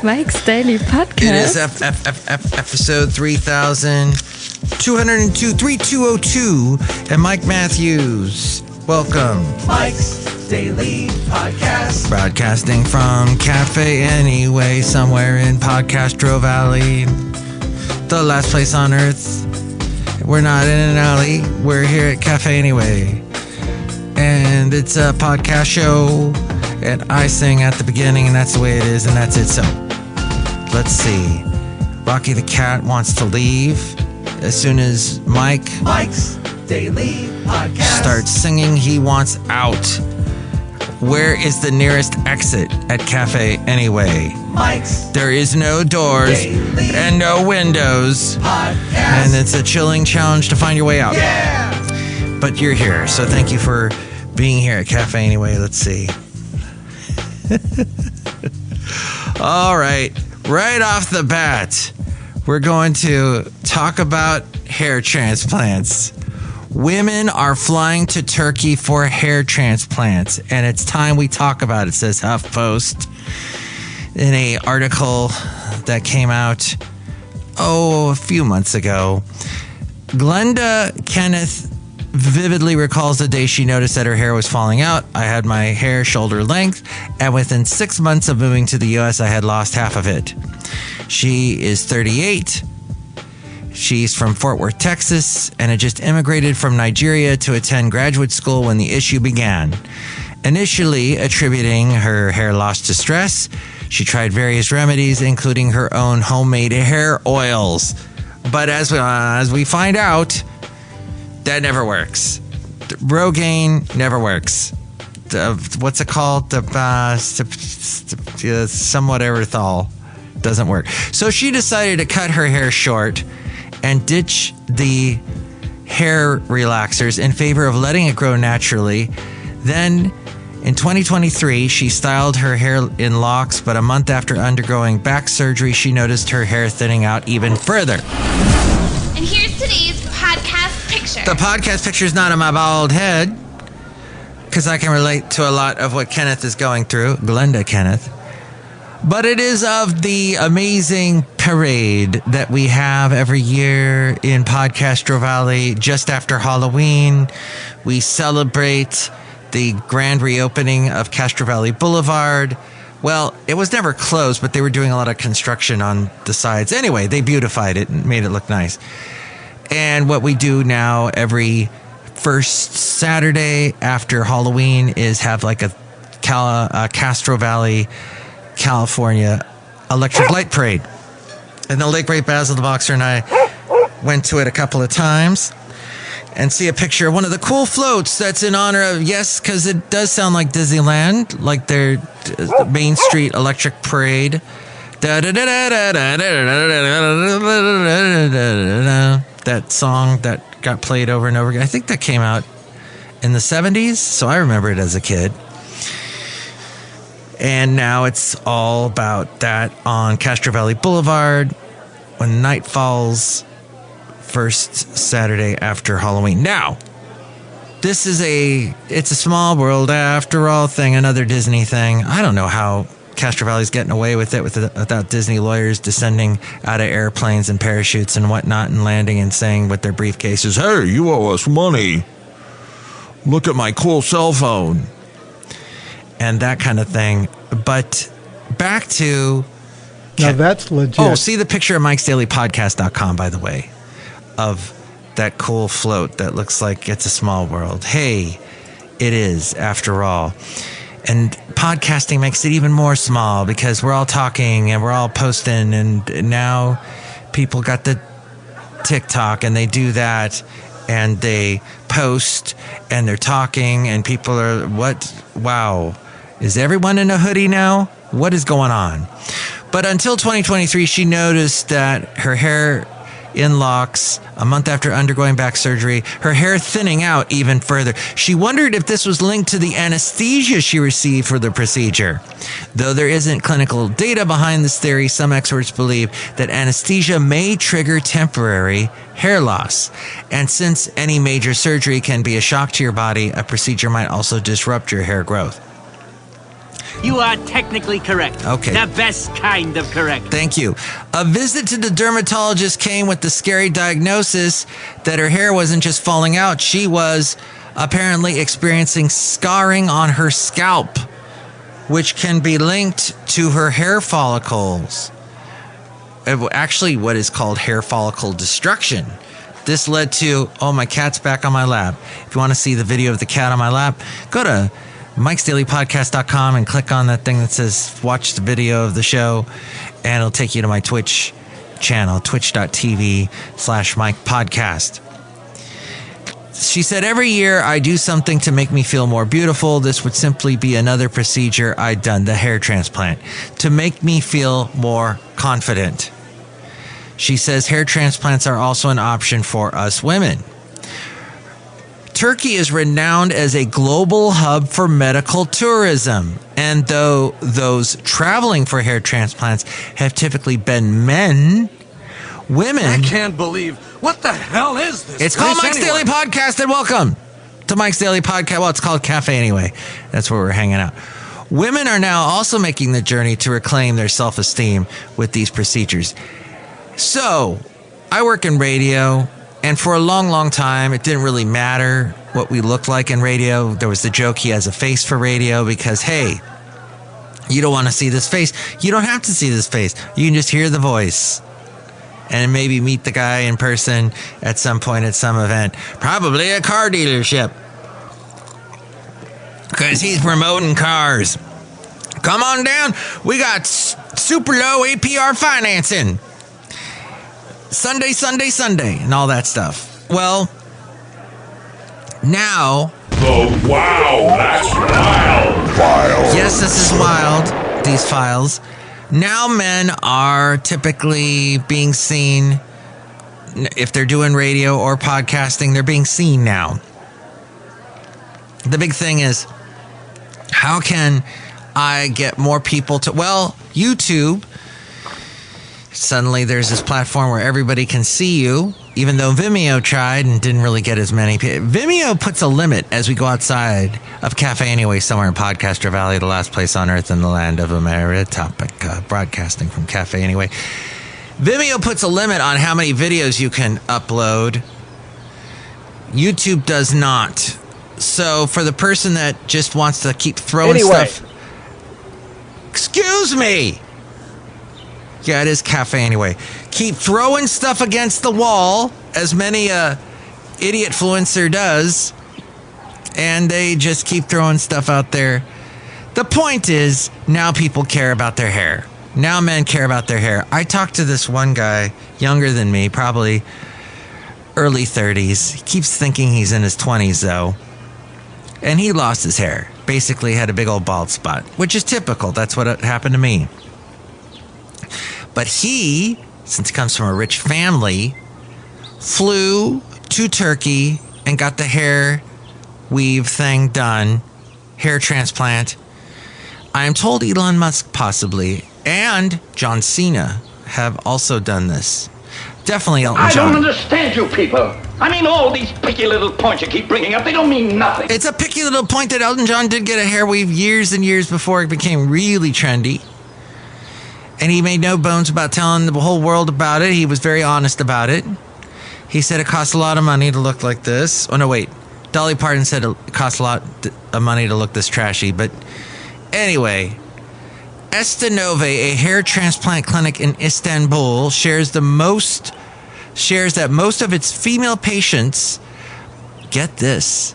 Mike's Daily Podcast. It is episode 3202, and Mike Matthews. Welcome. Mike's Daily Podcast. Broadcasting from Café Anyway, somewhere in PodCastro Valley, the last place on earth. We're not in an alley. We're here at Café Anyway. And it's a podcast show, and I sing at the beginning, and that's the way it is, and that's it. So, let's see. Rocky the cat wants to leave as soon as Mike's Daily Podcast starts singing. He wants out. Where is the nearest exit at Café Anyway? There is no doors Daily and no windows. Podcast. And it's a chilling challenge to find your way out. Yeah! But you're here, so thank you for being here at Café Anyway. Let's see. All right off the bat, we're going to talk about hair transplants. Women are flying to Turkey for hair transplants, and it's time we talk about it, says HuffPost in an article that came out, a few months ago. Glenda Kenneth vividly recalls the day she noticed that her hair was falling out. I had my hair shoulder length, and within 6 months of moving to the U.S., I had lost half of it. She is 38. She's from Fort Worth, Texas, and had just immigrated from Nigeria to attend graduate school when the issue began. Initially attributing her hair loss to stress, she tried various remedies, including her own homemade hair oils. But as we find out, that never works. Rogaine never works. What's it called? Somewhat erythritol doesn't work. So she decided to cut her hair short and ditch the hair relaxers in favor of letting it grow naturally. Then in 2023, she styled her hair in locks, but a month after undergoing back surgery, she noticed her hair thinning out even further. And here's today's podcast picture. The podcast picture is not on my bald head, because I can relate to a lot of what Kenneth is going through, Glenda Kenneth. But it is of the amazing parade that we have every year in PodCastro Valley just after Halloween. We celebrate the grand reopening of Castro Valley Boulevard. Well, it was never closed, but they were doing a lot of construction on the sides. Anyway, they beautified it and made it look nice. And what we do now every first Saturday after Halloween is have like a Castro Valley, California electric light parade. And the late great Basil the Boxer and I went to it a couple of times and see a picture of one of the cool floats that's in honor of, yes, because it does sound like Disneyland, like their Main Street electric parade. That song that got played over and over again. I think that came out in the 70s, so I remember it as a kid. And now it's all about that on Castro Valley Boulevard when night falls, first Saturday after Halloween. Now, it's a small world after all thing, another Disney thing. I don't know how Castro Valley's getting away with it without Disney lawyers descending out of airplanes and parachutes and whatnot and landing and saying with their briefcases, "Hey, you owe us money. Look at my cool cell phone." And that kind of thing. But back to... Now that's legit. Oh, see the picture at mikesdailypodcast.com, by the way, of that cool float that looks like it's a small world. Hey, it is, after all. And podcasting makes it even more small because we're all talking and we're all posting, and now people got the TikTok and they do that and they post and they're talking and people are, what? Wow. Is everyone in a hoodie now? What is going on? But until 2023, she noticed that her hair in locks a month after undergoing back surgery, her hair thinning out even further. She wondered if this was linked to the anesthesia she received for the procedure. Though there isn't clinical data behind this theory, some experts believe that anesthesia may trigger temporary hair loss. And since any major surgery can be a shock to your body, a procedure might also disrupt your hair growth. you are technically correct. Okay. The best kind of correct. Thank you. A visit to the dermatologist came with the scary diagnosis that her hair wasn't just falling out. She was apparently experiencing scarring on her scalp, which can be linked to her hair follicles. Actually, what is called hair follicle destruction. This led to, my cat's back on my lap. If you want to see the video of the cat on my lap, go to mikesdailypodcast.com and click on that thing that says watch the video of the show, and it'll take you to my Twitch channel, twitch.tv/mikepodcast. She said, every year I do something to make me feel more beautiful. This would simply be another procedure I'd done, the hair transplant, to make me feel more confident. She says hair transplants are also an option for us women. Turkey is renowned as a global hub for medical tourism. And though those traveling for hair transplants have typically been men, women... I can't believe... What the hell is this? It's called Mike's Daily Podcast, and welcome to Mike's Daily Podcast. Well, it's called Café Anyway. That's where we're hanging out. Women are now also making the journey to reclaim their self-esteem with these procedures. So, I work in radio, and for a long, long time, it didn't really matter what we looked like in radio. There was the joke, he has a face for radio, because, hey, you don't want to see this face. You don't have to see this face. You can just hear the voice. And maybe meet the guy in person at some point at some event. Probably a car dealership. Because he's promoting cars. Come on down. We got super low APR financing. Sunday, Sunday, Sunday. And all that stuff. Well, now... Oh, wow, that's wild. Yes, this is wild. These files. Now men are typically being seen, if they're doing radio or podcasting, they're being seen now. The big thing is, how can I get more people to, YouTube. Suddenly there's this platform where everybody can see you, even though Vimeo tried and didn't really get as many people. Vimeo puts a limit as we go outside of Café Anyway, somewhere in Podcastro Valley, the last place on earth in the land of Ameritopic, broadcasting from Café Anyway. Vimeo puts a limit on how many videos you can upload. YouTube does not. So for the person that just wants to keep throwing stuff... Excuse me! Yeah, it is Café Anyway. Keep throwing stuff against the wall, as many idiot influencer does, and they just keep throwing stuff out there. The point is, now people care about their hair. Now men care about their hair. I talked to this one guy, younger than me, probably early 30s. He keeps thinking he's in his 20s, though. And he lost his hair. Basically had a big old bald spot, which is typical. That's what happened to me. But he, since he comes from a rich family, flew to Turkey and got the hair weave thing done, hair transplant. I am told Elon Musk possibly, and John Cena have also done this. Definitely Elton John. I don't understand you people. I mean, all these picky little points you keep bringing up, they don't mean nothing. It's a picky little point that Elton John did get a hair weave years and years before it became really trendy. And he made no bones about telling the whole world about it. He was very honest about it. He said it costs a lot of money to look like this. Oh, no, wait. Dolly Parton said it costs a lot of money to look this trashy. But anyway, Estanove, a hair transplant clinic in Istanbul, shares that most of its female patients, get this,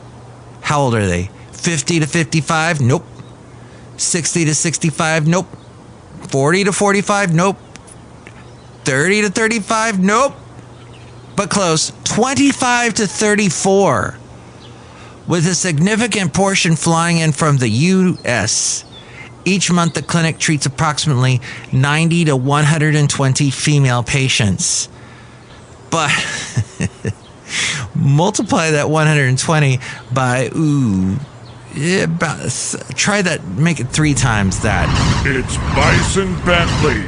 how old are they? 50 to 55? Nope. 60 to 65? Nope. 40 to 45? Nope. 30 to 35? Nope. But close. 25 to 34. With a significant portion flying in from the U.S. Each month, the clinic treats approximately 90 to 120 female patients. But multiply that 120 by, try that, make it 3 times that. It's Bison Bentley's.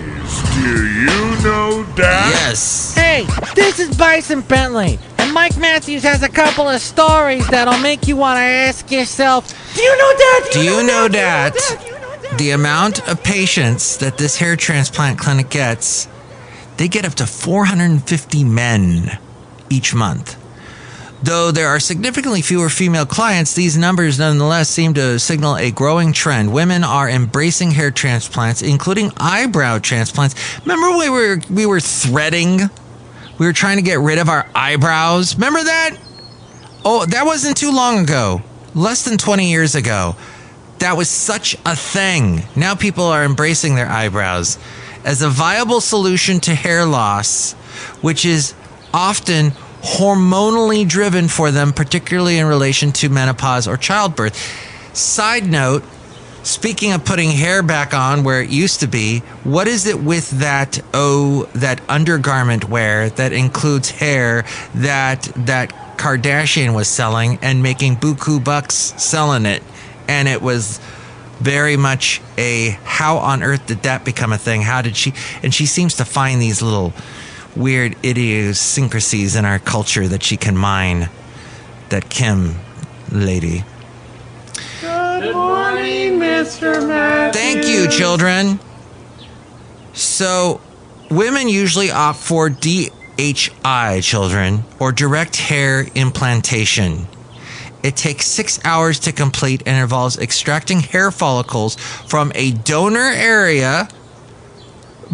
Do you know that? Yes. Hey, this is Bison Bentley, and Mike Matthews has a couple of stories that'll make you want to ask yourself, do you know that? Do you know that? the amount of patients that this hair transplant clinic gets, they get up to 450 men each month. Though there are significantly fewer female clients, these numbers nonetheless seem to signal a growing trend. Women are embracing hair transplants, including eyebrow transplants. Remember we were threading? We were trying to get rid of our eyebrows. Remember that? Oh, that wasn't too long ago. Less than 20 years ago. That was such a thing. Now people are embracing their eyebrows as a viable solution to hair loss, which is often hormonally driven for them, particularly in relation to menopause or childbirth. Side note, speaking of putting hair back on where it used to be, what is it with that undergarment wear that includes hair that Kardashian was selling and making buku bucks selling it? And it was very much a, how on earth did that become a thing? How did she? And she seems to find these little weird idiosyncrasies in our culture that she can mine. That Kim lady. Good morning, Mr. Matthews. Thank you, children. So, women usually opt for DHI, children, or direct hair implantation. It takes 6 hours to complete and involves extracting hair follicles from a donor area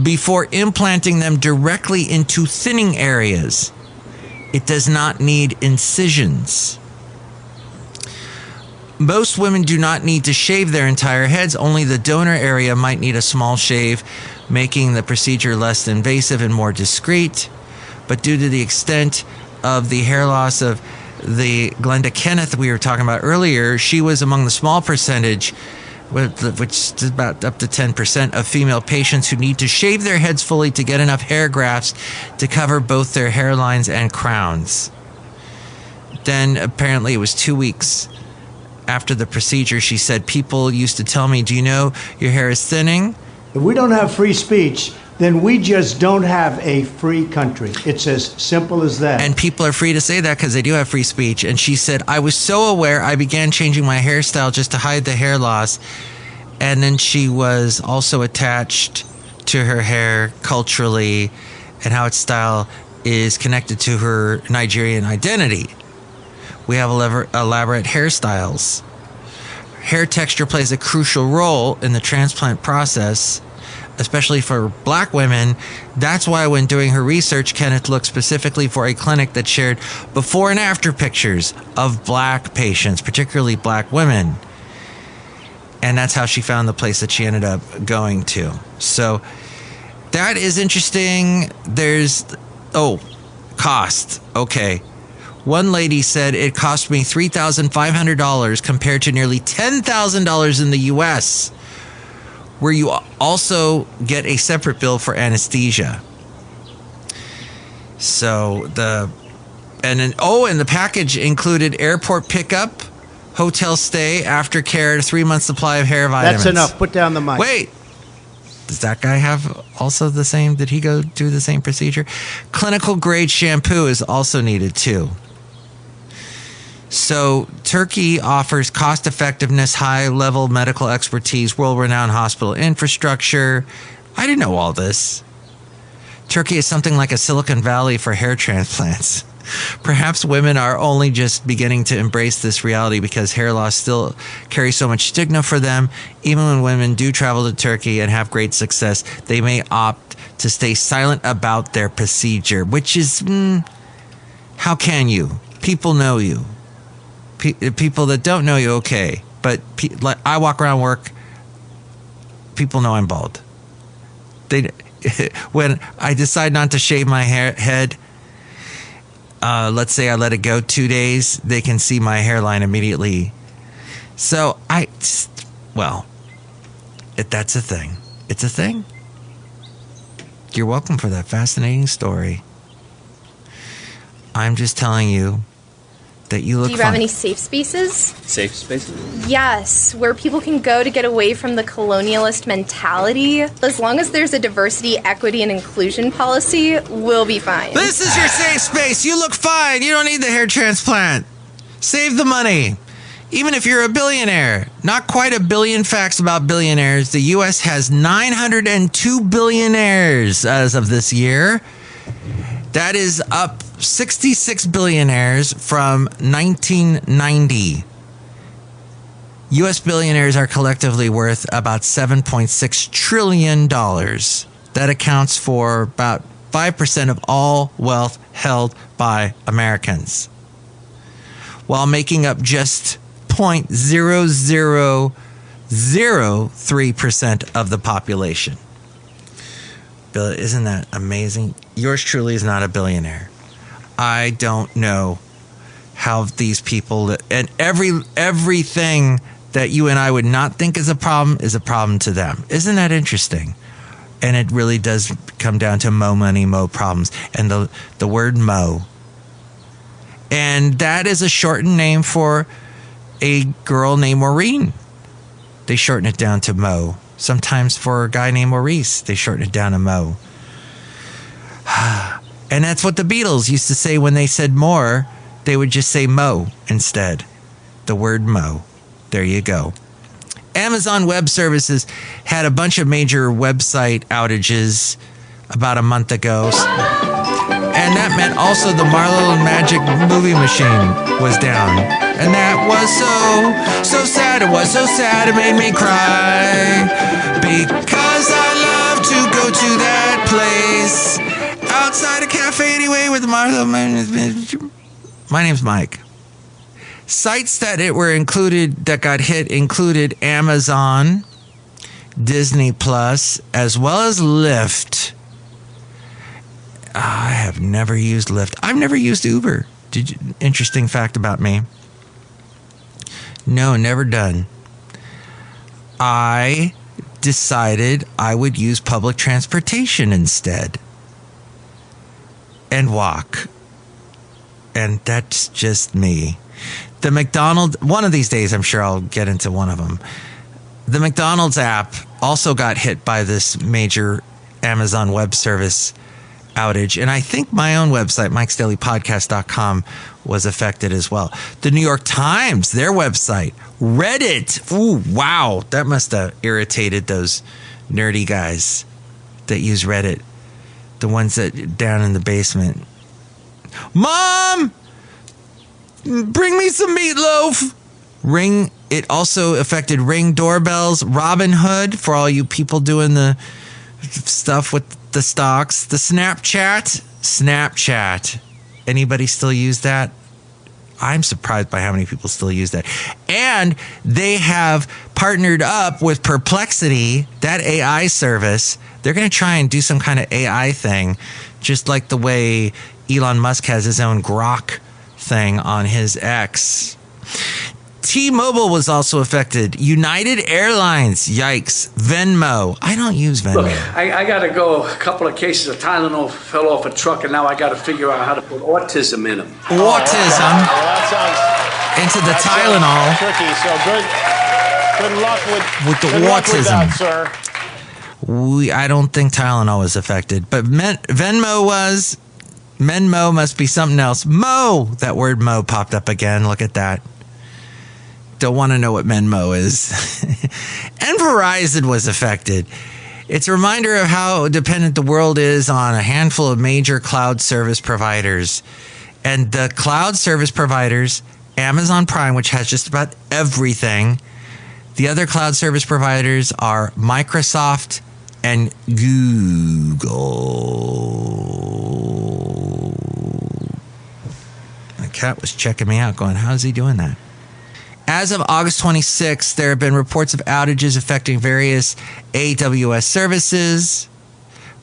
before implanting them directly into thinning areas. It does not need incisions. Most women do not need to shave their entire heads. Only the donor area might need a small shave, making the procedure less invasive and more discreet. But due to the extent of the hair loss of the Glenda Kenneth we were talking about earlier, she was among the small percentage, which is about up to 10% of female patients who need to shave their heads fully to get enough hair grafts to cover both their hairlines and crowns. Then apparently it was 2 weeks after the procedure, she said, people used to tell me, do you know your hair is thinning? If we don't have free speech, then we just don't have a free country. It's as simple as that. And people are free to say that because they do have free speech. And she said, I was so aware, I began changing my hairstyle just to hide the hair loss. And then she was also attached to her hair culturally and how its style is connected to her Nigerian identity. We have elaborate hairstyles. Hair texture plays a crucial role in the transplant process, especially for black women. That's why when doing her research, Kenneth looked specifically for a clinic that shared before and after pictures of black patients, particularly black women. And that's how she found the place that she ended up going to. So that is interesting. There's, cost. Okay. One lady said it cost me $3,500 compared to nearly $10,000 in the U.S., where you also get a separate bill for anesthesia. So and the package included airport pickup, hotel stay, aftercare, 3 month supply of hair vitamins. That's enough. Put down the mic. Wait. Does that guy have also the same? Did he go do the same procedure? Clinical grade shampoo is also needed too. So Turkey offers cost effectiveness, high level medical expertise, world renowned hospital infrastructure. I didn't know all this. Turkey is something like a Silicon Valley for hair transplants. Perhaps women are only just beginning to embrace this reality because hair loss still carries so much stigma for them. Even when women do travel to Turkey and have great success, they may opt to stay silent about their procedure, which is, how can you? People know you. People that don't know you, okay. But like I walk around work, people know I'm bald. When I decide not to shave my head, let's say I let it go 2 days, they can see my hairline immediately. So that's a thing. It's a thing. You're welcome for that fascinating story. I'm just telling you that you look Do you have any safe spaces? Safe spaces? Yes, where people can go to get away from the colonialist mentality. As long as there's a diversity, equity, and inclusion policy, we'll be fine. This is your safe space. You look fine. You don't need the hair transplant. Save the money. Even if you're a billionaire, not quite a billion facts about billionaires. The U.S. has 902 billionaires as of this year. That is up 66 billionaires from 1990. U.S. billionaires are collectively worth about $7.6 trillion. That accounts for about 5% of all wealth held by Americans, while making up just 0.0003% of the population. Bill, isn't that amazing? Yours truly is not a billionaire. I don't know how these people, and everything that you and I would not think is a problem to them. Isn't that interesting? And it really does come down to mo money, mo problems. And the word mo. And that is a shortened name for a girl named Maureen. They shorten it down to Mo. Sometimes for a guy named Maurice, they shorten it down to Mo. And that's what the Beatles used to say when they said more. They would just say Mo instead. The word Mo. There you go. Amazon Web Services had a bunch of major website outages about a month ago. And that meant also the Marlowe and Magic movie machine was down. And that was so sad. It was so sad it made me cry. Because I love to go to that place outside of Café Anyway with Marlowe. My name's Mike. Sites that got hit included Amazon, Disney Plus, as well as Lyft. I have never used Lyft. I've never used Uber. Interesting fact about me. No, never done. I decided I would use public transportation instead and walk. And that's just me. The McDonald's, one of these days, I'm sure I'll get into one of them. The McDonald's app also got hit by this major Amazon Web Service outage. And I think my own website, mikesdailypodcast.com, was affected as well. The New York Times, their website, Reddit. Ooh, wow. That must have irritated those nerdy guys that use Reddit. The ones that down in the basement. Mom! Bring me some meatloaf. It also affected Ring doorbells, Robinhood for all you people doing the stuff with the stocks, the Snapchat. Anybody still use that? I'm surprised by how many people still use that. And they have partnered up with Perplexity, that AI service. They're going to try and do some kind of AI thing, just like the way Elon Musk has his own Grok thing on his X. T-Mobile was also affected. United Airlines, yikes. Venmo. I don't use Venmo. Look, I got to go. A couple of cases of Tylenol fell off a truck, and now I got to figure out how to put autism in them. Autism? Into the Tylenol. Tricky, so good luck with the autism. With that, sir. I don't think Tylenol was affected, but Venmo was. Menmo must be something else. Mo! That word mo popped up again. Look at that. Don't want to know what Menmo is. And Verizon was affected. It's a reminder of how dependent the world is on a handful of major cloud service providers. And the cloud service providers, Amazon Prime, which has just about everything. The other cloud service providers are Microsoft and Google. My cat was checking me out going, how's he doing that? As of August 26th, there have been reports of outages affecting various AWS services,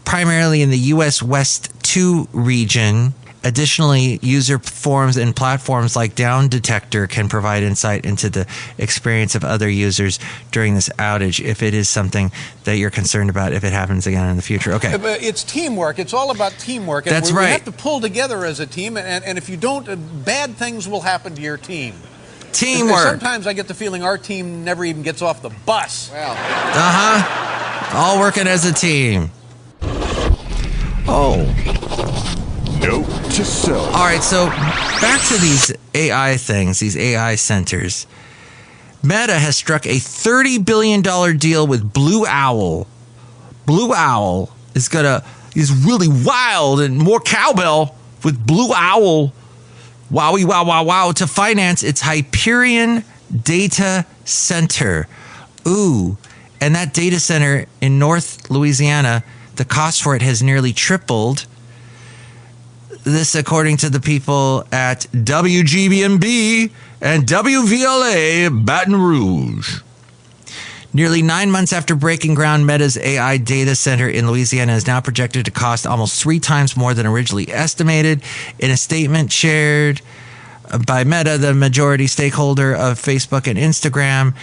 primarily in the US West 2 region. Additionally, user forums and platforms like Down Detector can provide insight into the experience of other users during this outage if it is something that you're concerned about if it happens again in the future. Okay. It's teamwork. It's all about teamwork. That's right. We have to pull together as a team, and if you don't, bad things will happen to your team. Teamwork. Sometimes I get the feeling our team never even gets off the bus. Well. All working as a team. Oh. Note to self. All right, so back to these AI things, these AI centers. Meta has struck a $30 billion deal with Blue Owl. Blue Owl is really wild and more cowbell with Blue Owl. Wowie, wow, wow, wow, to finance its Hyperion data center. Ooh, and that data center in North Louisiana, the cost for it has nearly tripled. This according to the people at WGBMB and WVLA Baton Rouge. Nearly 9 months after breaking ground, Meta's AI data center in Louisiana is now projected to cost almost 3 times more than originally estimated. In a statement shared by Meta, the majority stakeholder of Facebook and Instagram,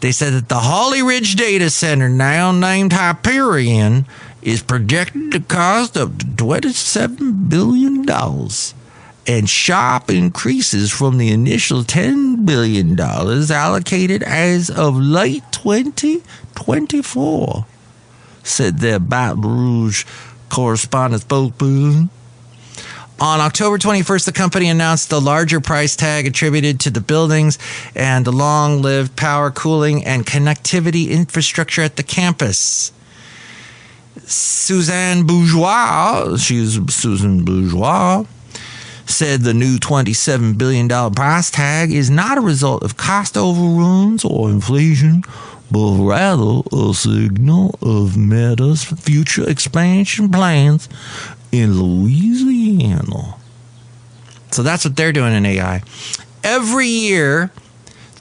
they said that the Holly Ridge data center, now named Hyperion, is projected to cost up to $27 billion, and sharp increases from the initial $10 billion allocated as of late 2024, said their Baton Rouge correspondent spokesperson. On October 21st, the company announced the larger price tag attributed to the buildings and the long-lived power, cooling, and connectivity infrastructure at the campus. Suzanne Bourgeois, she's Susan Bourgeois, said the new $27 billion price tag is not a result of cost overruns or inflation, but rather a signal of Meta's future expansion plans in Louisiana. So that's what they're doing in AI. Every year,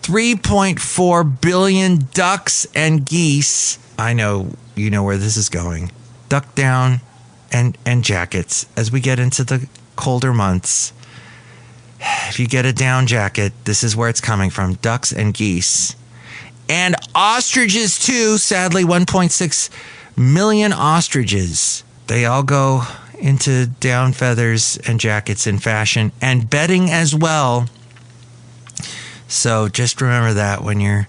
3.4 billion ducks and geese, I know you know where this is going, duck down and jackets as we get into the colder months. If you get a down jacket, this is where it's coming from. Ducks and geese. And ostriches too, sadly, 1.6 million ostriches. They all go into down feathers and jackets in fashion, and bedding as well. So just remember that when you're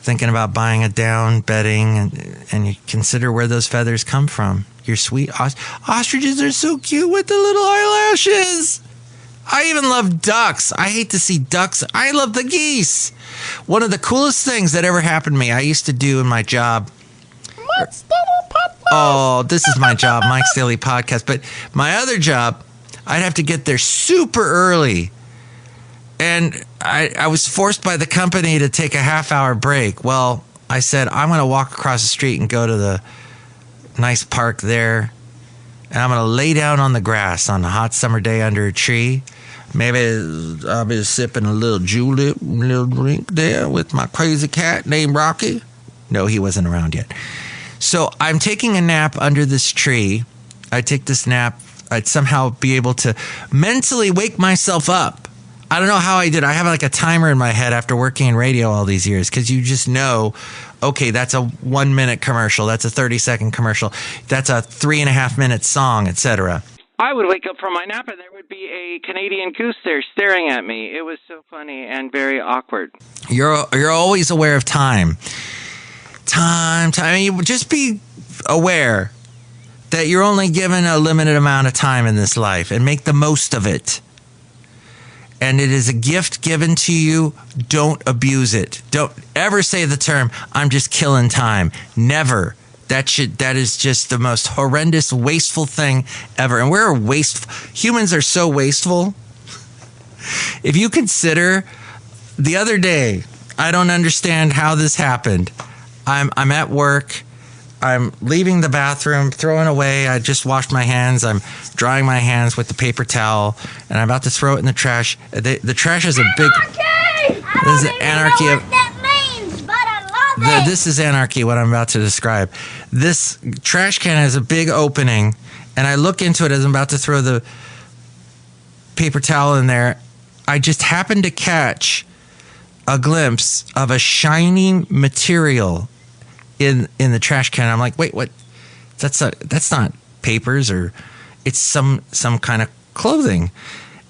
thinking about buying a down bedding, and you consider where those feathers come from. Your sweet ostriches are so cute with the little eyelashes. I even love ducks. I hate to see ducks. I love the geese. One of the coolest things that ever happened to me, I used to do in my job. Oh, this is my job, Mike's Daily Podcast. But my other job, I'd have to get there super early. And I was forced by the company to take a half-hour break. Well, I said, I'm going to walk across the street and go to the nice park there. And I'm going to lay down on the grass on a hot summer day under a tree. Maybe I'll be sipping a little julep, little drink there with my crazy cat named Rocky. No, he wasn't around yet. So I'm taking a nap under this tree. I take this nap. I'd somehow be able to mentally wake myself up. I don't know how I did. I have like a timer in my head after working in radio all these years, because you just know, okay, that's a 1 minute commercial. That's a 30-second commercial. That's a 3.5 minute song, etc. I would wake up from my nap and there would be a Canadian goose there staring at me. It was so funny and very awkward. You're always aware of time. Time. I mean, just be aware that you're only given a limited amount of time in this life, and make the most of it. And it is a gift given to you. Don't abuse it. Don't ever say the term, I'm just killing time. Never. That is just the most horrendous, wasteful thing ever. And we're wasteful. Humans are so wasteful. If you consider, the other day, I don't understand how this happened. I'm at work. I'm leaving the bathroom, throwing away. I just washed my hands. I'm drying my hands with the paper towel, and I'm about to throw it in the trash. The trash is a big... This is anarchy. This is anarchy, what I'm about to describe. This trash can has a big opening, and I look into it as I'm about to throw the paper towel in there. I just happened to catch a glimpse of a shiny material in the trash can. I'm like, wait, what? That's not papers, or it's some kind of clothing.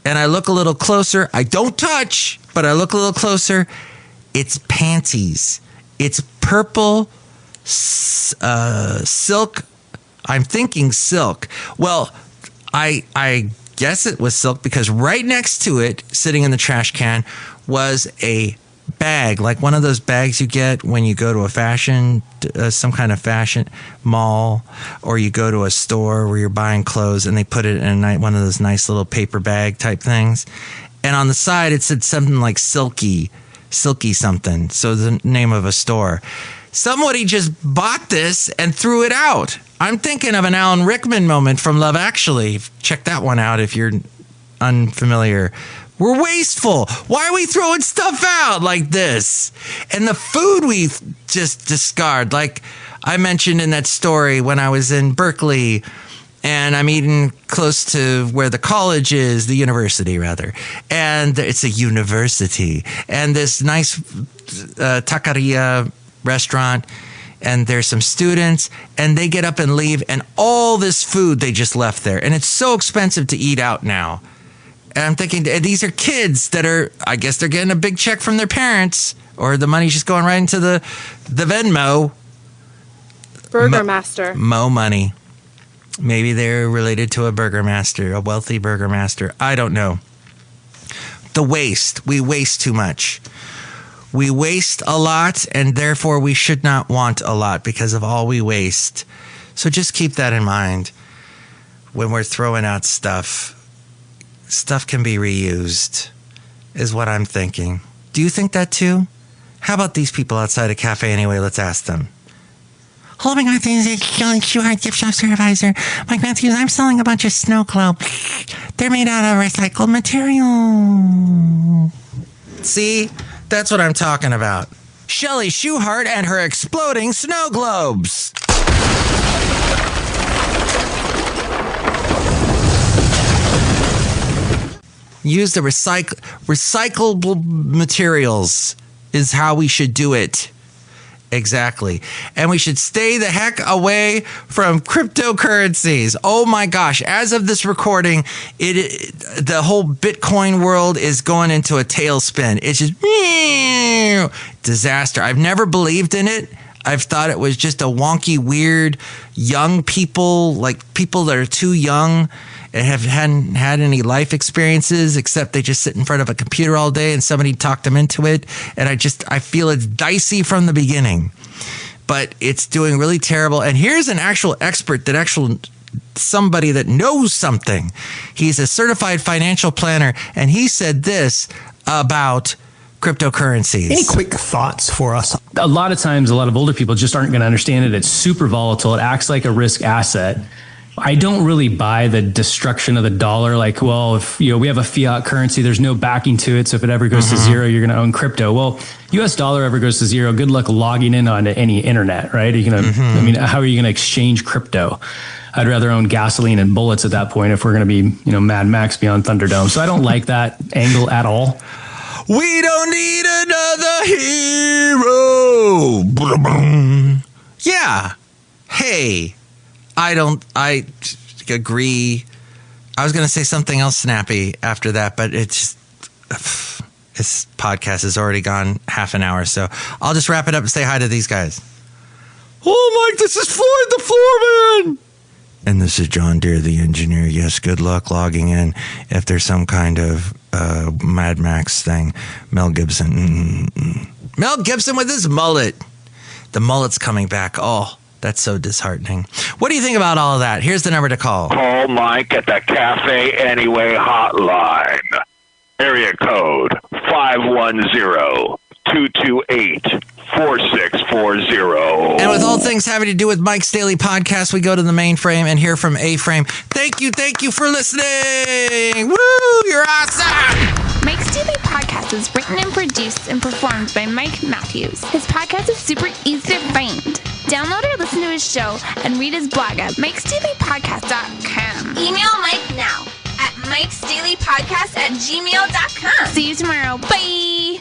And I look a little closer. I don't touch, but I look a little closer. It's panties. It's purple silk. I'm thinking silk. Well, I guess it was silk, because right next to it, sitting in the trash can, was a bag, like one of those bags you get when you go to a fashion, some kind of fashion mall, or you go to a store where you're buying clothes and they put it in one of those nice little paper bag type things. And on the side, it said something like Silky something. So the name of a store. Somebody just bought this and threw it out. I'm thinking of an Alan Rickman moment from Love Actually. Check that one out if you're unfamiliar. We're wasteful. Why are we throwing stuff out like this? And the food we just discard. Like I mentioned in that story when I was in Berkeley, and I'm eating close to where the college is, the university rather. And it's a university. And this nice taqueria restaurant, and there's some students, and they get up and leave, and all this food they just left there. And it's so expensive to eat out now. And I'm thinking, these are kids that are, I guess they're getting a big check from their parents, or the money's just going right into the Venmo. Brewmaster. Mo money. Maybe they're related to a Brewmaster, a wealthy Brewmaster. I don't know. The waste. We waste too much. We waste a lot, and therefore we should not want a lot because of all we waste. So just keep that in mind when we're throwing out stuff. Stuff can be reused, is what I'm thinking. Do you think that too? How about these people outside of Café Anyway? Let's ask them. Hello, Mike Matthews, Chely Shoehart, gift shop supervisor. Mike Matthews, I'm selling a bunch of snow globes. They're made out of recycled material. See? That's what I'm talking about. Chely Shoehart and her exploding snow globes. Use the recyclable materials is how we should do it. Exactly. And we should stay the heck away from cryptocurrencies. Oh my gosh. As of this recording, the whole Bitcoin world is going into a tailspin. It's just disaster. I've never believed in it. I've thought it was just a wonky, weird, young people, like people that are too young and hadn't had any life experiences except they just sit in front of a computer all day and somebody talked them into it. And I feel it's dicey from the beginning, but it's doing really terrible. And here's an actual expert somebody that knows something. He's a certified financial planner, and he said this about cryptocurrencies. Any quick thoughts for us? A lot of times, a lot of older people just aren't going to understand it. It's super volatile. It acts like a risk asset. I don't really buy the destruction of the dollar. Like, well, if we have a fiat currency, there's no backing to it. So if it ever goes to zero, you're going to own crypto. Well, US dollar ever goes to zero, good luck logging in on any internet, right? Are you going to, how are you going to exchange crypto? I'd rather own gasoline and bullets at that point if we're going to be, Mad Max beyond Thunderdome. So I don't like that angle at all. We don't need another hero. Yeah. Hey. I agree. I was going to say something else snappy after that, but this podcast has already gone half an hour, so I'll just wrap it up and say hi to these guys. Oh, Mike, this is Floyd the Floorman. And this is John Deere, the engineer. Yes, good luck logging in if there's some kind of Mad Max thing. Mel Gibson. Mel Gibson with his mullet. The mullet's coming back. Oh. That's so disheartening. What do you think about all of that? Here's the number to call. Call Mike at the Café Anyway hotline. Area code 510-228-4640. And with all things having to do with Mike's Daily Podcast, we go to the mainframe and hear from A-Frame. Thank you for listening. Woo, you're awesome. Mike's Daily Podcast is written and produced and performed by Mike Matthews. His podcast is super easy to find. Download or listen to his show and read his blog at mikesdailypodcast.com. Email Mike now at mikesdailypodcast@gmail.com. See you tomorrow. Bye.